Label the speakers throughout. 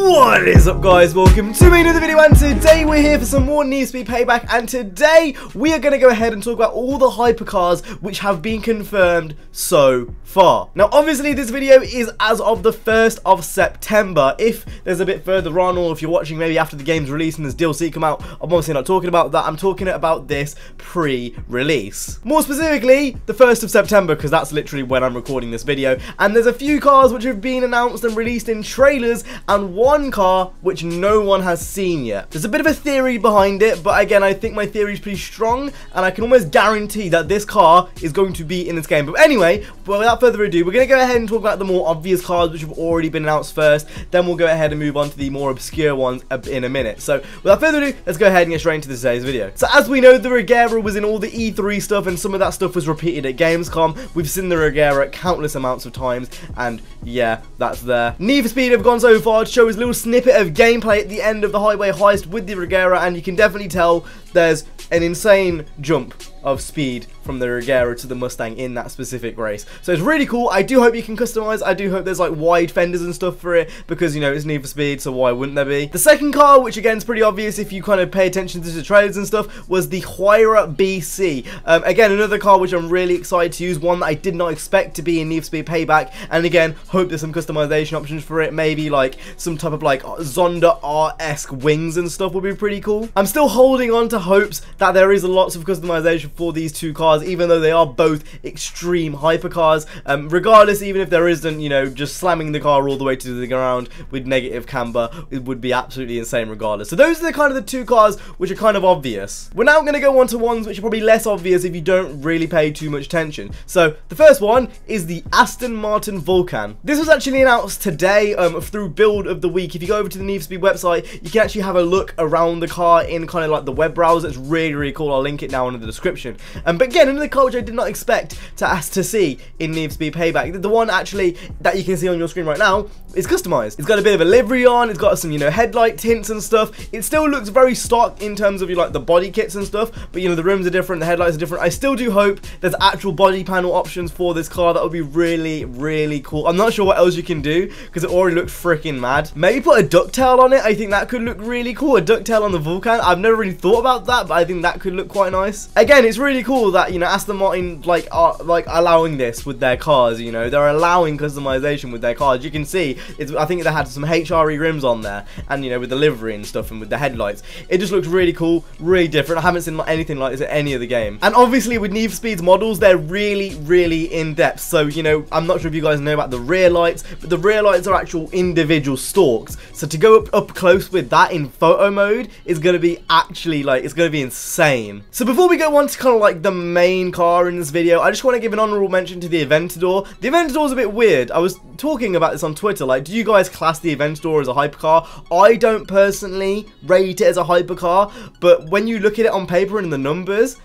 Speaker 1: What is up, guys? Welcome to another video, and today we're here for some more Need for Speed Payback, and today we are going to go ahead and talk about all the hypercars which have been confirmed so far. Now obviously this video is as of the 1st of September. If there's a bit further on, or if you're watching maybe after the game's release and there's DLC come out, I'm obviously not talking about that. I'm talking about this pre-release. More specifically, the 1st of September, because that's literally when I'm recording this video, and there's a few cars which have been announced and released in trailers, and one car which no one has seen yet. There's a bit of a theory behind it, but again, I think my theory is pretty strong, and I can almost guarantee that this car is going to be in this game. But anyway, without further ado, we're going to go ahead and talk about the more obvious cars which have already been announced first. Then we'll go ahead and move on to the more obscure ones in a minute. So without further ado, let's go ahead and get straight into today's video. So as we know, the Regera was in all the E3 stuff, and some of that stuff was repeated at Gamescom. We've seen the Regera countless amounts of times, and yeah, that's there. Need for Speed have gone so far to show us a little snippet of gameplay at the end of the highway heist with the Regera, and you can definitely tell there's an insane jump of speed from the Regera to the Mustang in that specific race. So it's really cool. I do hope you can customize. I do hope there's like wide fenders and stuff for it, because you know it's Need for Speed, so why wouldn't there be? The second car, which again is pretty obvious if you kind of pay attention to the trailers and stuff, was the Huayra BC. Again, another car which I'm really excited to use, one that I did not expect to be in Need for Speed Payback, and again, hope there's some customization options for it. Maybe like some type of like Zonda R-esque wings and stuff would be pretty cool. I'm still holding on to hopes that there is lots of customization for these two cars, even though they are both extreme hypercars. Regardless, even if there isn't, you know, just slamming the car all the way to the ground with negative camber, it would be absolutely insane regardless. So those are the kind of the two cars which are kind of obvious. We're now going to go on to ones which are probably less obvious if you don't really pay too much attention. So the first one is the Aston Martin Vulcan. This was actually announced today through Build of the Week. If you go over to the Need for Speed website, you can actually have a look around the car in kind of like the web browser. It's really cool. I'll link it down in the description. But again, another car which I did not expect to see in Need for Speed Payback. The one actually that you can see on your screen right now is customized. It's got a bit of a livery on. It's got some, you know, headlight tints and stuff. It still looks very stock in terms of like the body kits and stuff, but you know, the rims are different, the headlights are different. I still do hope there's actual body panel options for this car. That would be really cool. I'm not sure what else you can do, because it already looks freaking mad. Maybe put a ducktail on it. I think that could look really cool. A ducktail on the Vulcan. I've never really thought about that, but I think that could look quite nice. Again, it's really cool that, you know, Aston Martin are allowing this with their cars. You know, they're allowing customization with their cars. You can see I think they had some HRE rims on there, and you know, with the livery and stuff, and with the headlights, it just looks really cool, really different. I haven't seen anything like this in any of the game. And obviously with Need for Speed's models, they're really in depth. So you know, I'm not sure if you guys know about the rear lights, but the rear lights are actual individual stalks. So to go up close with that in photo mode is going to be actually like, it's going to be insane. So before we go on to kind of like the main car in this video, I just want to give an honorable mention to the Aventador. The Aventador is a bit weird. I was talking about this on Twitter, like, do you guys class the Aventador as a hypercar? I don't personally rate it as a hypercar, but when you look at it on paper and in the numbers,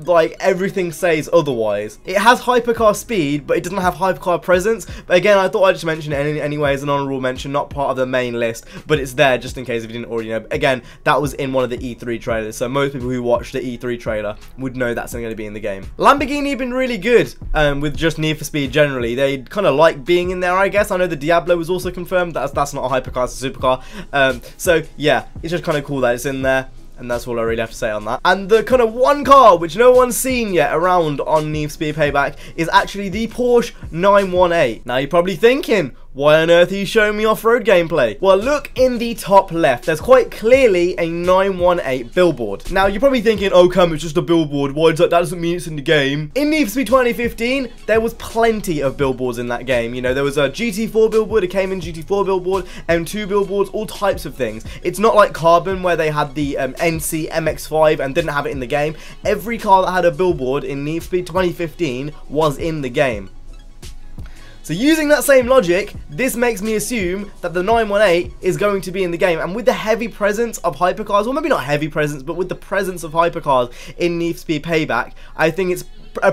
Speaker 1: like, everything says otherwise. It has hypercar speed, but it doesn't have hypercar presence. But again, I thought I'd just mention it anyway as an honorable mention, not part of the main list, but it's there just in case if you didn't already know. Again, that was in one of the E3 trailers, so most people who watched the E3 trailer would know that's going to be in the game. Lamborghini have been really good with just Need for Speed generally. They kind of like being in there, I guess. I know the Diablo was also confirmed. That's not a hypercar, it's a supercar. So yeah, it's just kind of cool that it's in there. And that's all I really have to say on that. And the kind of one car which no one's seen yet around on Need for Speed Payback is actually the Porsche 918. Now you're probably thinking, why on earth are you showing me off-road gameplay? Well, look in the top left. There's quite clearly a 918 billboard. Now, you're probably thinking, oh, Cam, it's just a billboard. Why that doesn't mean it's in the game. In Need for Speed 2015, there was plenty of billboards in that game. You know, there was a GT4 billboard, a Cayman GT4 billboard, M2 billboards, all types of things. It's not like Carbon, where they had the NC MX5 and didn't have it in the game. Every car that had a billboard in Need for Speed 2015 was in the game. So using that same logic, this makes me assume that the 918 is going to be in the game. And with the heavy presence of hypercars, well, maybe not heavy presence, but with the presence of hypercars in Need for Speed Payback, I think it's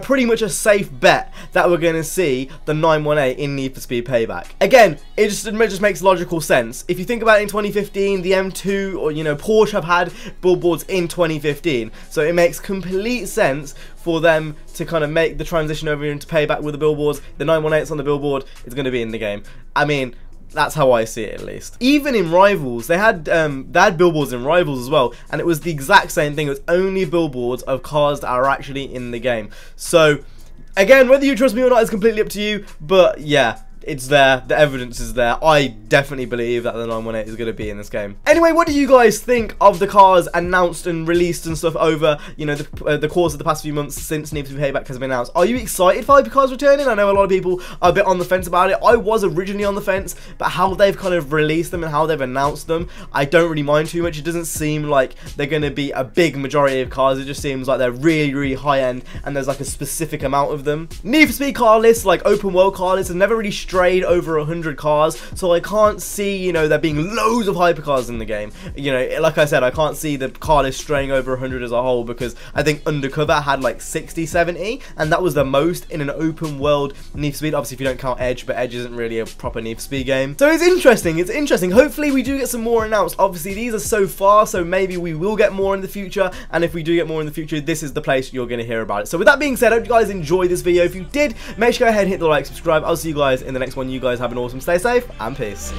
Speaker 1: pretty much a safe bet that we're going to see the 918 in Need for Speed Payback. Again, it just makes logical sense. If you think about it, in 2015, the M2 or, you know, Porsche have had billboards in 2015. So it makes complete sense for them to kind of make the transition over into Payback with the billboards. The 918's on the billboard, it's going to be in the game. I mean, That's how I see it, at least. Even in Rivals, they had billboards in Rivals as well, and it was the exact same thing. It was only billboards of cars that are actually in the game. So, again, whether you trust me or not is completely up to you, but yeah. It's there, the evidence is there. I definitely believe that the 918 is going to be in this game. Anyway, what do you guys think of the cars announced and released and stuff over, you know, the course of the past few months since Need for Speed Payback has been announced? Are you excited for Hypercars returning? I know a lot of people are a bit on the fence about it. I was originally on the fence, but how they've kind of released them and how they've announced them, I don't really mind too much. It doesn't seem like they're going to be a big majority of cars. It just seems like they're really, really high end and there's like a specific amount of them. Need for Speed car lists, like open world car lists, have never really strayed over 100 cars, so I can't see, you know, there being loads of hypercars in the game. You know, like I said, I can't see the car list straying over 100 as a whole, because I think Undercover had like 60, 70, and that was the most in an open world Need for Speed. Obviously, if you don't count Edge, but Edge isn't really a proper Need for Speed game. So it's interesting, it's interesting. Hopefully we do get some more announced. Obviously, these are so far, so maybe we will get more in the future, and if we do get more in the future, this is the place you're going to hear about it. So with that being said, I hope you guys enjoyed this video. If you did, make sure to go ahead and hit the like, subscribe. I'll see you guys in the next one. You guys have an awesome, stay safe, and peace.